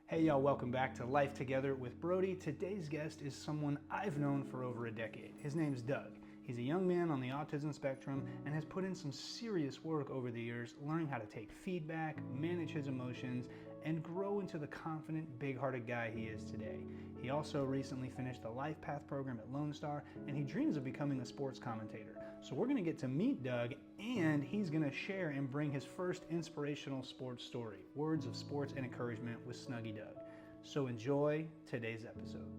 Hey y'all, welcome back to Life Together with Brodie. Today's guest is someone I've known for over a decade. His name's Doug. He's a young man on the autism spectrum and has put in some serious work over the years learning how to take feedback, manage his emotions, and grow into the confident, big-hearted guy he is today. He also recently finished the Life Path program at Lone Star, and he dreams of becoming a sports commentator. So we're going to get to meet Doug, and he's going to share and bring his first inspirational sports story, words of sports and encouragement with Snuggy Doug. So enjoy today's episode.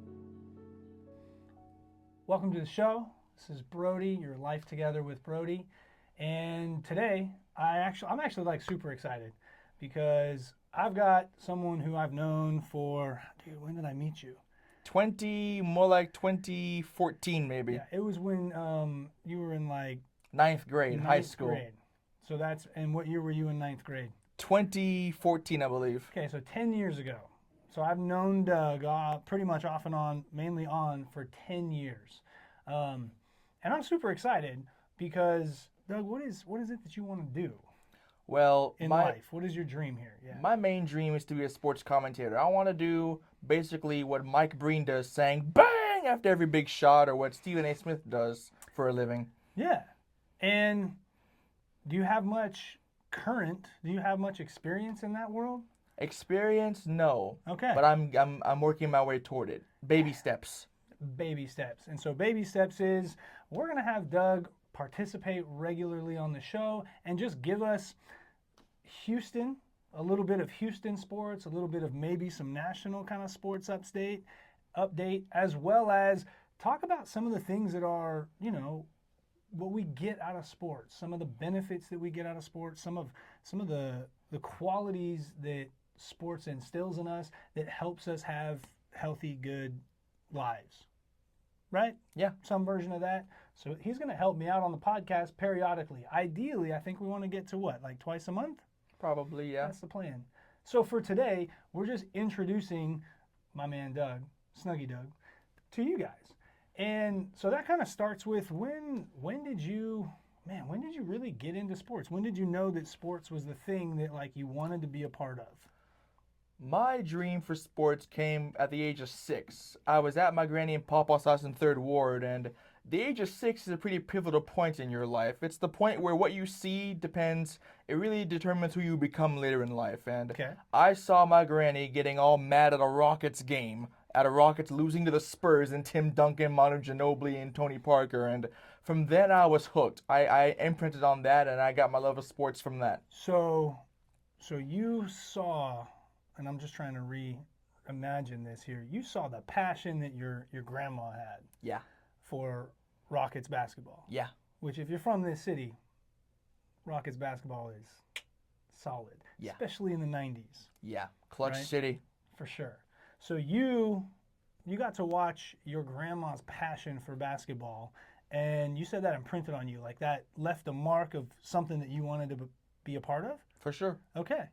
Welcome to the show. This is Brodie, your Life Together with Brodie. And today, I'm actually like super excited because I've got someone who I've known for, dude, when did I meet you? More like 2014 maybe. Yeah, it was when you were in like Ninth grade, high school. Grade. So and what year were you in ninth grade? 2014, I believe. Okay, so 10 years ago. So I've known Doug pretty much off and on, mainly on, for 10 years. And I'm super excited because, Doug, what is it that you want to do? Well, in life? What is your dream here? Yeah. My main dream is to be a sports commentator. I want to do basically what Mike Breen does, saying bang after every big shot, or what Stephen A. Smith does for a living. Yeah. And do you have much experience in that world? Experience? No. Okay. But I'm working my way toward it. Baby steps. Baby steps. And so baby steps is we're going to have Doug participate regularly on the show and just give us Houston, a little bit of Houston sports, a little bit of maybe some national kind of sports update, as well as talk about some of the things that are, what we get out of sports, some of the benefits that we get out of sports, some of the qualities that sports instills in us that helps us have healthy, good lives. Right? Yeah. Some version of that. So he's going to help me out on the podcast periodically. Ideally, I think we want to get to what, like twice a month? Probably, yeah. That's the plan. So for today, we're just introducing my man Doug, Snuggy Doug, to you guys. And so that kind of starts with when did you really get into sports? When did you know that sports was the thing that like you wanted to be a part of? My dream for sports came at the age of 6. I was at my granny and papa's house in 3rd Ward, and the age of 6 is a pretty pivotal point in your life. It's the point where what you see it really determines who you become later in life. And okay. I saw my granny getting all mad at a Rockets game, at a Rockets losing to the Spurs and Tim Duncan, Manu Ginobili, and Tony Parker. And from then I was hooked. I imprinted on that, and I got my love of sports from that. So you saw, and I'm just trying to reimagine this here. You saw the passion that your grandma had. Yeah. For Rockets basketball. Yeah. Which, if you're from this city, Rockets basketball is solid. Yeah. Especially in the 90s. Yeah. Clutch right? City. For sure. So you got to watch your grandma's passion for basketball, and you said that imprinted on you, like that left a mark of something that you wanted to be a part of? For sure. Okay.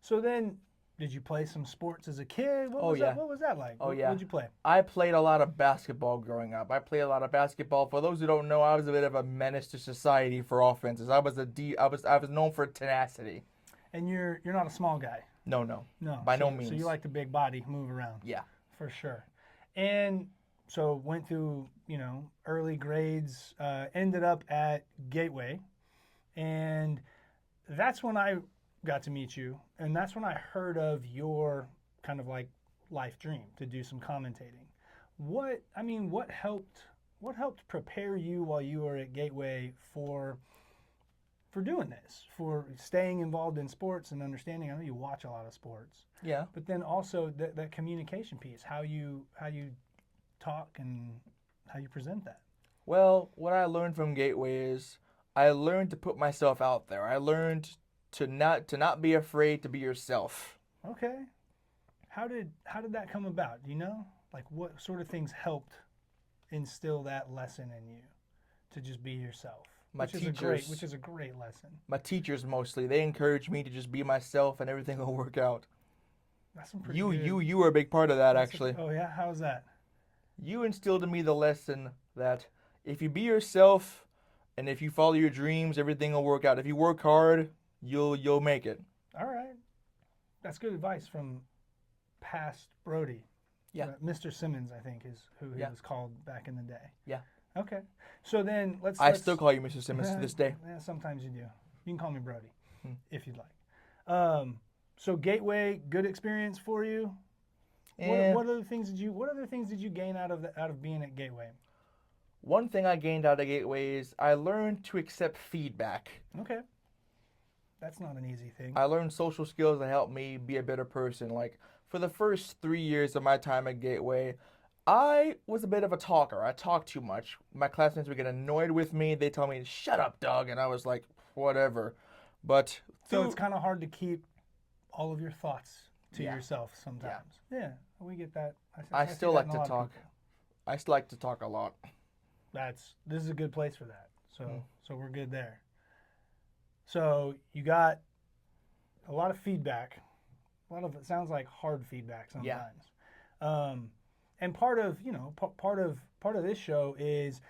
So then, did you play some sports as a kid? What was that like? Oh, yeah. What did you play? I played a lot of basketball growing up. I played a lot of basketball. For those who don't know, I was a bit of a menace to society for offenses. I was known for tenacity. And you're not a small guy. No. By no means. So you like the big body, move around. Yeah. For sure. And so went through, early grades, ended up at Gateway, and that's when I got to meet you, and that's when I heard of your kind of like life dream to do some commentating. What helped prepare you while you were at Gateway for doing this, for staying involved in sports and understanding? I know you watch a lot of sports. Yeah. But then also that communication piece, how you talk and how you present that. Well, what I learned from Gateway is I learned to put myself out there. I learned to not be afraid to be yourself. Okay. How did that come about? Do you know? Like what sort of things helped instill that lesson in you to just be yourself? Which is a great lesson. My teachers mostly, they encouraged me to just be myself and everything will work out. That's some pretty good. You were a big part of that, actually. Oh yeah, how was that? You instilled in me the lesson that if you be yourself and if you follow your dreams, everything will work out. If you work hard, you'll make it. All right. That's good advice from past Brodie. Yeah. Mr. Simmons, I think, is who he Yeah. was called back in the day. Yeah. Okay. So then I still call you Mr. Simmons to this day. Yeah, sometimes you do. You can call me Brodie if you'd like. Hmm. So Gateway, good experience for you. What other things did you gain out of being at Gateway? One thing I gained out of Gateway is I learned to accept feedback. Okay. That's not an easy thing. I learned social skills that helped me be a better person. Like, for the first 3 years of my time at Gateway, I was a bit of a talker. I talked too much. My classmates would get annoyed with me. They tell me, "Shut up, Doug," and I was like, whatever. But so it's kind of hard to keep all of your thoughts to yourself sometimes. Yeah, we get that. I still like to talk. I still like to talk a lot. This is a good place for that. So we're good there. So you got a lot of feedback. A lot of it sounds like hard feedback sometimes. And part of this show is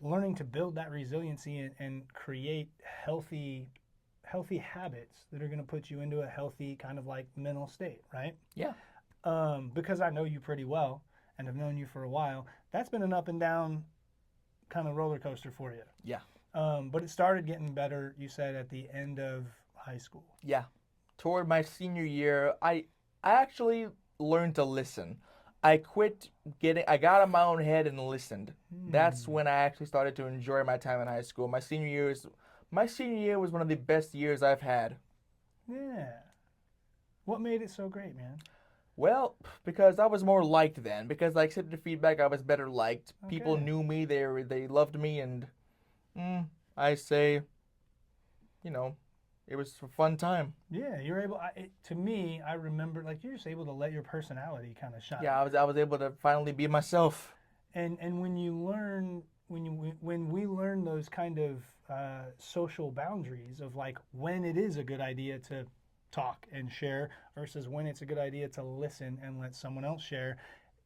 learning to build that resiliency and create healthy habits that are going to put you into a healthy kind of like mental state, right? Yeah. Because I know you pretty well and have known you for a while. That's been an up and down kind of roller coaster for you. Yeah. But it started getting better, you said, at the end of high school. Yeah. Toward my senior year, I actually learned to listen. I got in my own head and listened. That's when I actually started to enjoy my time in high school. My senior year was one of the best years I've had. Yeah. What made it so great, man? Well, because I was more liked then. Because I accepted feedback, I was better liked. Okay. People knew me, they loved me, and I say, it was a fun time. Yeah, you're able. To me, I remember you're just able to let your personality kind of shine. Yeah, I was able to finally be myself. And when we learn those kind of social boundaries of like when it is a good idea to talk and share versus when it's a good idea to listen and let someone else share,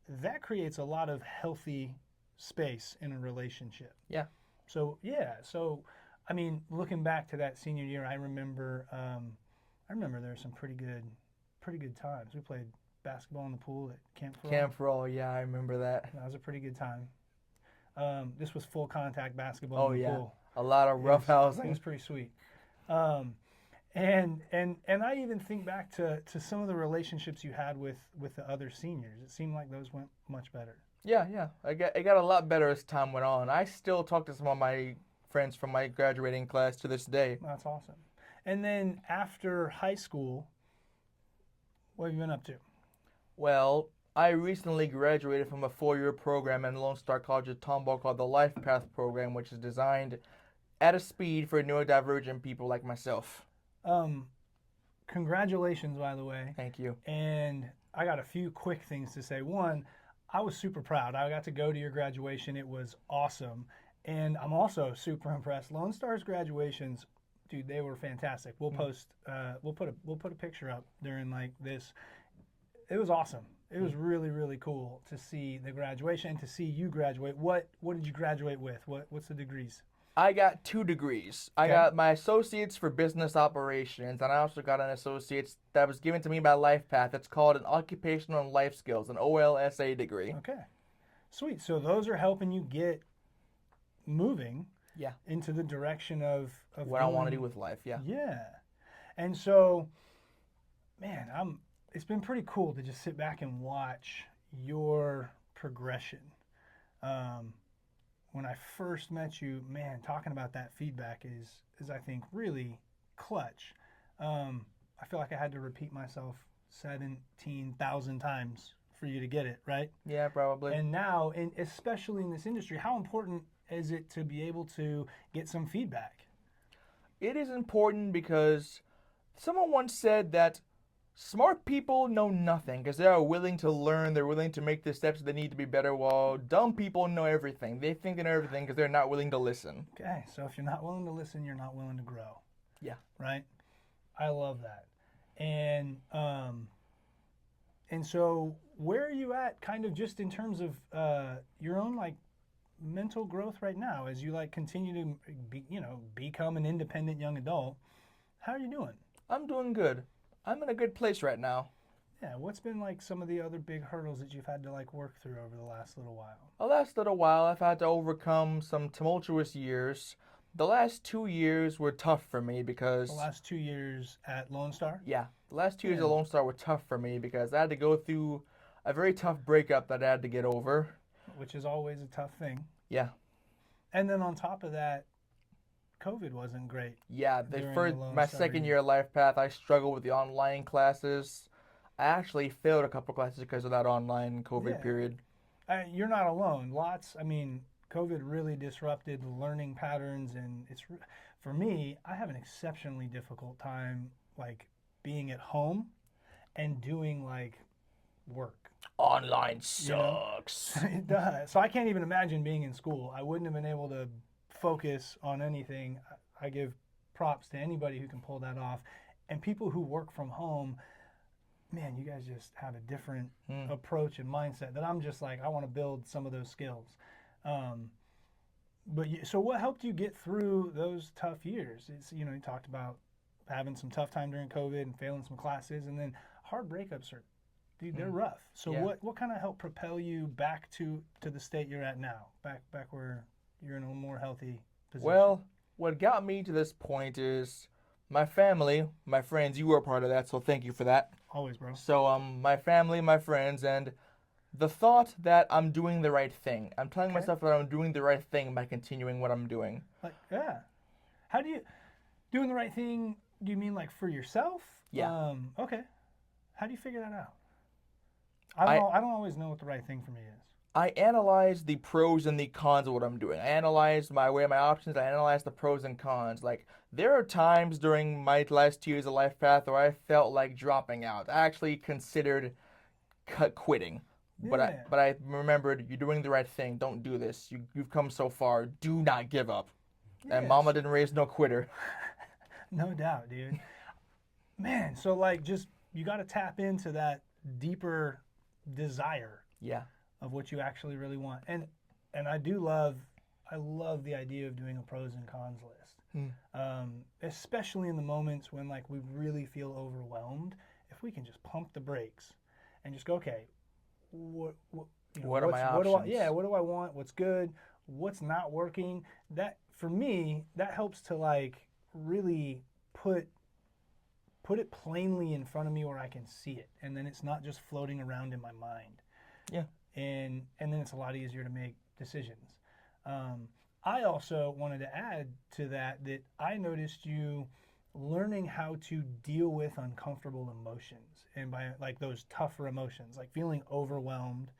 that creates a lot of healthy space in a relationship. Yeah. So I mean, looking back to that senior year, I remember there were some pretty good times. We played basketball in the pool at Camp for All. Camp for All, yeah, I remember that. That was a pretty good time. This was full contact basketball in the pool. A lot of roughhousing. It was pretty sweet. And I even think back to some of the relationships you had with the other seniors. It seemed like those went much better. Yeah. It got a lot better as time went on. I still talk to some of my friends from my graduating class to this day. That's awesome. And then after high school, what have you been up to? Well, I recently graduated from a 4-year program in Lone Star College at Tomball called the Life Path Program, which is designed at a speed for neurodivergent people like myself. Congratulations, by the way. Thank you. And I got a few quick things to say. One, I was super proud. I got to go to your graduation. It was awesome. And I'm also super impressed. Lone Star's graduations, dude, they were fantastic. We'll post, we'll put a picture up during like this. It was awesome. It was really, really cool to see the graduation and to see you graduate. What did you graduate with? What's the degrees? I got 2 degrees. I got my associates for business operations, and I also got an associate's that was given to me by Life Path. It's called an occupational and life skills, an OLSA degree. Okay, sweet. So those are helping you get moving into the direction of what I want to do with life. Yeah. And so, man, it's been pretty cool to just sit back and watch your progression. When I first met you, man, talking about that feedback is I think really clutch. I feel like I had to repeat myself 17,000 times for you to get it, right? Yeah, probably. And now, especially in this industry, how important is it to be able to get some feedback? It is important because someone once said that smart people know nothing because they are willing to learn, they're willing to make the steps they need to be better, while dumb people know everything. They think they know everything because they're not willing to listen. Okay, so if you're not willing to listen, you're not willing to grow. Yeah. Right? I love that. And so where are you at kind of just in terms of your own like mental growth right now as you like continue to become an independent young adult? How are you doing? I'm doing good. I'm in a good place right now. Yeah, what's been like some of the other big hurdles that you've had to like work through over the last little while? The last little while, I've had to overcome some tumultuous years. The last 2 years were tough for me The because, last 2 years at Lone Star? yeah, the last 2 years Yeah, at Lone Star were tough for me because I had to go through a very tough breakup that I had to get over. which is always a tough thing. Yeah, And then on top of that, COVID wasn't great yeah. during For the Lone my Star second years. year of Life Path, I struggled with the online classes. I actually failed a couple classes because of that online COVID Yeah, period. you're not alone. I mean, COVID really disrupted learning patterns, and for me, I have an exceptionally difficult time like being at home and doing like work. Online You know, sucks. it does. So I can't even imagine being in school. I wouldn't have been able to focus on anything. I give props to anybody who can pull that off, and people who work from home. Man, you guys just have a different Hmm. approach and mindset that I'm just like, I want to build some of those skills. Um, so what helped you get through those tough years? You talked about having some tough time during COVID and failing some classes, and then hard breakups are, dude, they're Hmm. rough. So Yeah. what kind of helped propel you back to the state you're at now, back where you're in a more healthy position? Well, what got me to this point is my family, my friends. You were a part of that, so thank you for that. Always, bro. So, my family, my friends, and the thought that I'm doing the right thing. I'm telling Okay. myself that I'm doing the right thing by continuing what I'm doing. Like, yeah. How do you doing the right thing? Do you mean like for yourself? Yeah. Okay. How do you figure that out? I I don't always know what the right thing for me is. I analyze the pros and the cons of what I'm doing. I analyze my way, my options. I analyze the pros and cons. Like there are times during my last 2 years of Life Path where I felt like dropping out. I actually considered quitting. Yeah. But I remembered you're doing the right thing. Don't do this. You've come so far. Do not give up. And Yes. Mama didn't raise no quitter. No doubt, dude. Man, so like just you got to tap into that deeper desire Yeah. of what you actually really want. And I love the idea of doing a pros and cons list. Especially in the moments when like we really feel overwhelmed, if we can just pump the brakes and just go, okay, What are my what do I, options? yeah, what do I want? What's good? What's not working? That for me, that helps to like really put it plainly in front of me where I can see it, and then it's not just floating around in my mind. Yeah. And then it's a lot easier to make decisions. I also wanted to add to that I noticed you learning how to deal with uncomfortable emotions, and by like those tougher emotions, like feeling overwhelmed,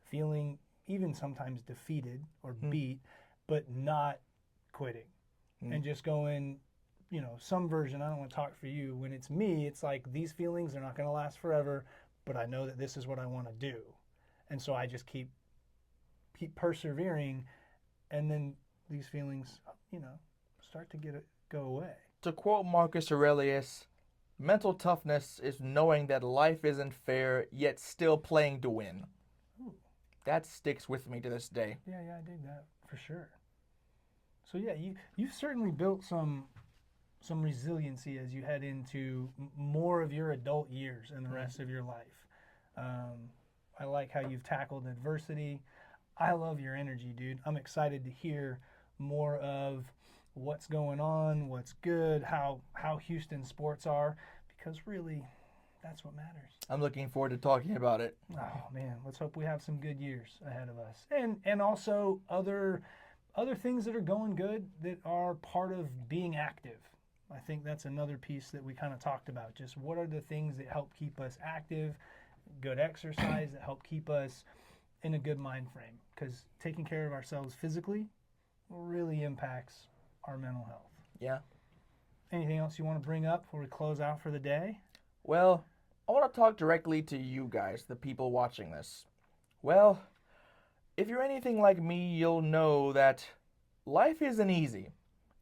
feeling even sometimes defeated or beat, but not quitting and just going, some version. I don't want to talk for you. When it's me, it's like these feelings are not going to last forever, but I know that this is what I want to do, and so I just keep persevering, and then these feelings, start to go away. To quote Marcus Aurelius, mental toughness is knowing that life isn't fair, yet still playing to win. Ooh. That sticks with me to this day. Yeah, I dig that for sure. So yeah, you've certainly built some resiliency as you head into more of your adult years and the rest of your life. I like how you've tackled adversity. I love your energy, dude. I'm excited to hear more of what's going on, what's good, how Houston sports are, because really, that's what matters. I'm looking forward to talking about it. Oh man, let's hope we have some good years ahead of us, and also other things that are going good that are part of being active. I think that's another piece that we kind of talked about. Just what are the things that help keep us active, good exercise that help keep us in a good mind frame, because taking care of ourselves physically really impacts our mental health. Yeah. Anything else you want to bring up before we close out for the day? Well, I want to talk directly to you guys, the people watching this. Well, if you're anything like me, you'll know that life isn't easy.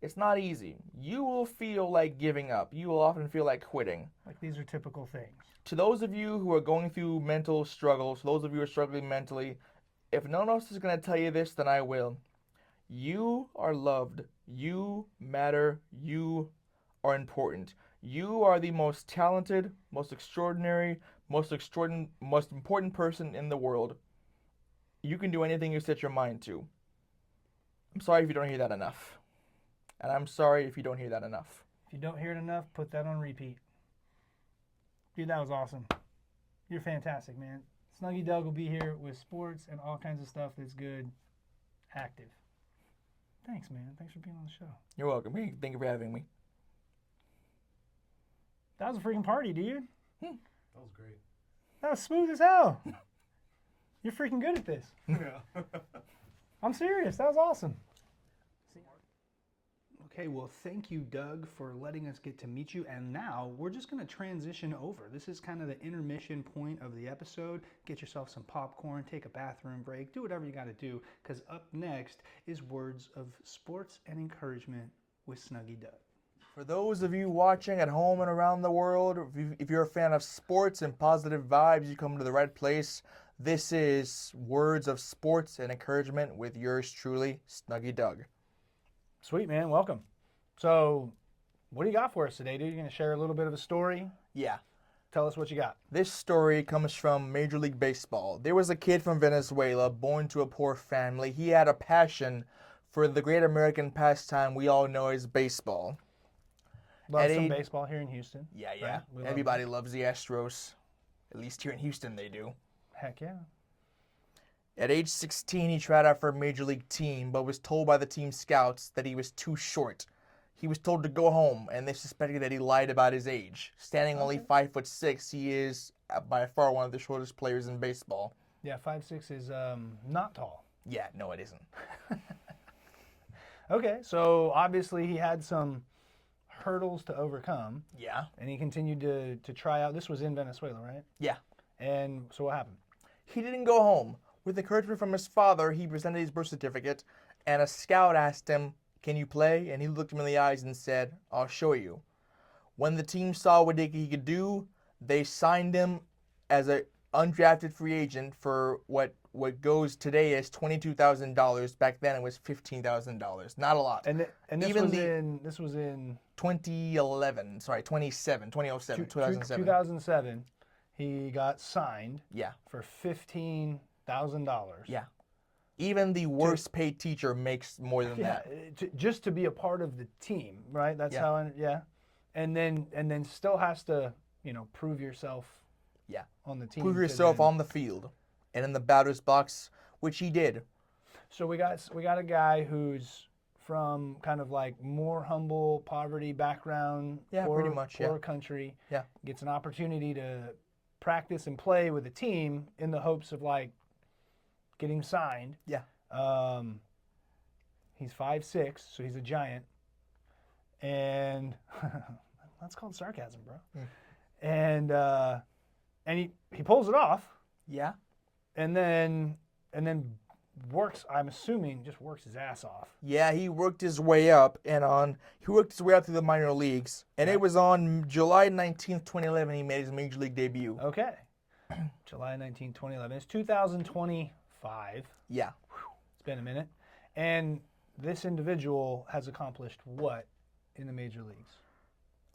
It's not easy. You will feel like giving up. You will often feel like quitting. Like these are typical things. To those of you who are going through mental struggles, those of you who are struggling mentally, if no one else is going to tell you this, then I will. You are loved. You matter. You are important. You are the most talented, most extraordinary, most extraordinary, most important person in the world. You can do anything you set your mind to. I'm sorry if you don't hear that enough. And I'm sorry if you don't hear that enough. If you don't hear it enough, put that on repeat. Dude, that was awesome. You're fantastic, man. Snuggy Doug will be here with sports and all kinds of stuff that's good, active. Thanks, man. Thanks for being on the show. You're welcome. Hey, thank you for having me. That was a freaking party, dude. That was great. That was smooth as hell. You're freaking good at this. Yeah. I'm serious. That was awesome. Okay, well, thank you, Doug, for letting us get to meet you. And now we're just going to transition over. This is kind of the intermission point of the episode. Get yourself some popcorn, take a bathroom break, do whatever you got to do, because up next is Words of Sports and Encouragement with Snuggy Doug. For those of you watching at home and around the world, if you're a fan of sports and positive vibes, you come to the right place. This is Words of Sports and Encouragement with yours truly, Snuggy Doug. Sweet, man. Welcome. So, what do you got for us today, dude? You're going to share a little bit of a story? Yeah. Tell us what you got. This story comes from Major League Baseball. There was a kid from Venezuela born to a poor family. He had a passion for the great American pastime we all know as baseball. Love some baseball here in Houston. Yeah. Right? Everybody loves the Astros. At least here in Houston they do. Heck yeah. At age 16, he tried out for a major league team, but was told by the team scouts that he was too short. He was told to go home, and they suspected that he lied about his age. Standing only 5'6", he is by far one of the shortest players in baseball. Yeah, 5'6" is not tall. Yeah, no, it isn't. Okay, so obviously he had some hurdles to overcome. Yeah. And he continued to try out. This was in Venezuela, right? Yeah. And so what happened? He didn't go home. With encouragement from his father, he presented his birth certificate, and a scout asked him, "Can you play?" And he looked him in the eyes and said, "I'll show you." When the team saw what he could do, they signed him as an undrafted free agent for what goes today as $22,000. Back then it was $15,000. Not a lot. And this was in 2007, 2007. 2007. He got signed. Yeah. For $15,000. Yeah. Even the worst paid teacher makes more than that. Just to be a part of the team, right? That's how. And then still has to, prove yourself. Yeah. On the team. Prove yourself on the field and in the batter's box, which he did. So we got a guy who's from kind of like more humble poverty background. Yeah, pretty much. Poor country. Yeah. Gets an opportunity to practice and play with a team in the hopes of like getting signed. Yeah. He's 5'6", so he's a giant. And that's called sarcasm, bro. Mm. And he pulls it off. Yeah. And then works, I'm assuming, just works his ass off. Yeah, he worked his way up he worked his way up through the minor leagues. And It was on July 19th, 2011 he made his major league debut. Okay. July 19th, 2011. It's 2025. Yeah. It's been a minute. And this individual has accomplished what in the major leagues?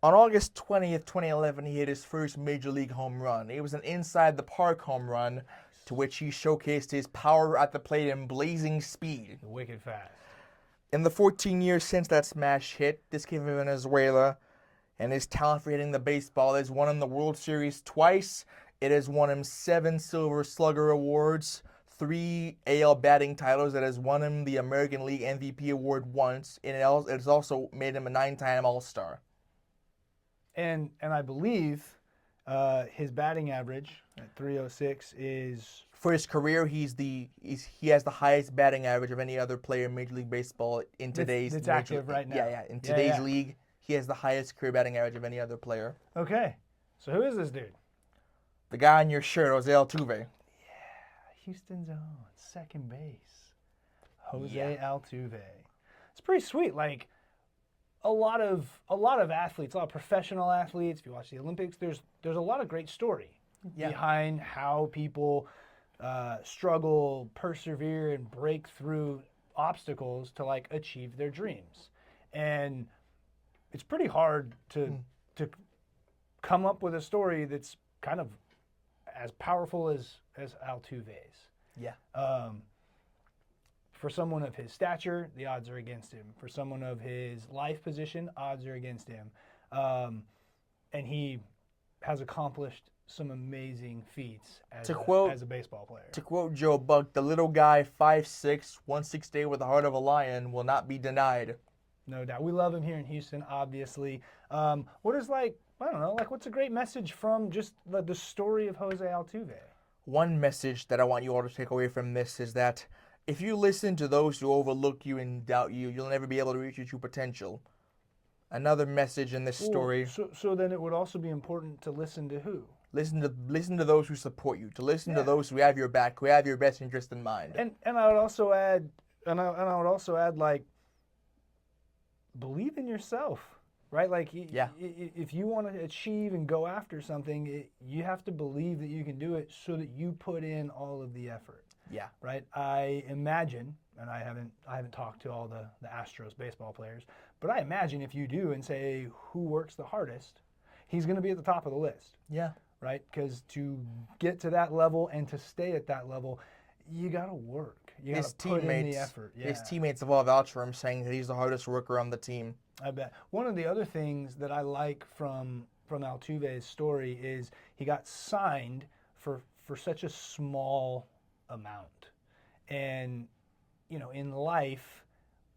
On August 20th, 2011, he hit his first major league home run. It was an inside the park home run, to which he showcased his power at the plate and blazing speed. Wicked fast. In the 14 years since that smash hit, this came from Venezuela, and his talent for hitting the baseball has won him the World Series twice. It has won him 7 Silver Slugger awards, 3 AL batting titles. It has won him the American League MVP award once, and it has also made him a 9-time All-Star. And I believe his batting average at 306 is... For his career, he has the highest batting average of any other player in Major League Baseball in today's... It's active right now. Yeah. In today's league, he has the highest career batting average of any other player. Okay. So who is this dude? The guy on your shirt, Jose Altuve. Yeah. Houston's own second base. Jose Altuve. It's pretty sweet. Like... A lot of athletes, a lot of professional athletes. If you watch the Olympics, there's a lot of great story behind how people struggle, persevere, and break through obstacles to like achieve their dreams. And it's pretty hard to come up with a story that's kind of as powerful as Altuve's. Yeah. For someone of his stature, the odds are against him. For someone of his life position, odds are against him. And he has accomplished some amazing feats as a baseball player. To quote Joe Buck, the little guy, 5'6", 168 with the heart of a lion, will not be denied. No doubt. We love him here in Houston, obviously. What is what's a great message from just the story of Jose Altuve? One message that I want you all to take away from this is that if you listen to those who overlook you and doubt you, you'll never be able to reach your true potential. Another message in this story. So then it would also be important to listen to who? Listen to those who support you. To listen to those who have your back, who have your best interest in mind. And I would also add, like, believe in yourself, right? Like, if you want to achieve and go after something, you have to believe that you can do it, so that you put in all of the effort. Yeah. Right. I imagine, and I haven't talked to all the Astros baseball players, but I imagine if you do and say who works the hardest, he's going to be at the top of the list. Yeah. Right. Because to get to that level and to stay at that level, you got to work. You got to put in the effort. Yeah. His teammates have all vouched for him, saying that he's the hardest worker on the team. I bet. One of the other things that I like from Altuve's story is he got signed for such a small amount. And, in life,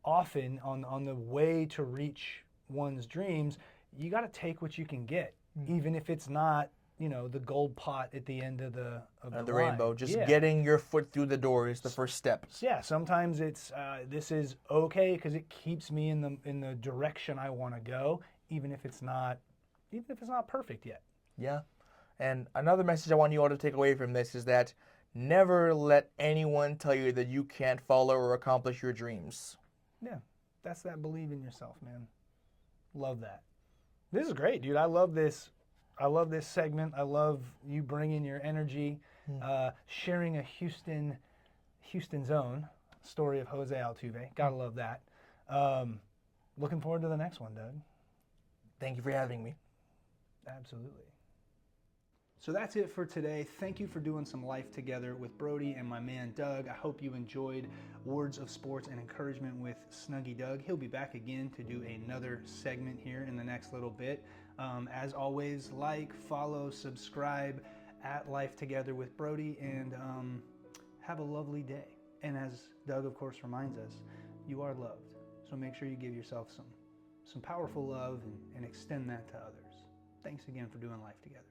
often on the way to reach one's dreams, you got to take what you can get, even if it's not, the gold pot at the end of the rainbow. Just getting your foot through the door is the first step. Yeah, sometimes it's this is okay because it keeps me in the direction I want to go, even if it's not perfect yet. Yeah. And another message I want you all to take away from this is that never let anyone tell you that you can't follow or accomplish your dreams. Yeah, that's that believe in yourself, man. Love that. This is great, dude. I love this segment. I love you bringing your energy, sharing a Houston's own story of Jose Altuve. Gotta love that. Looking forward to the next one, Doug. Thank you for having me. Absolutely. So that's it for today. Thank you for doing some life together with Brodie and my man Doug. I hope you enjoyed words of sports and encouragement with Snuggy Doug. He'll be back again to do another segment here in the next little bit. As always, like, follow, subscribe at Life Together with Brodie, and have a lovely day. And as Doug, of course, reminds us, you are loved. So make sure you give yourself some powerful love and extend that to others. Thanks again for doing life together.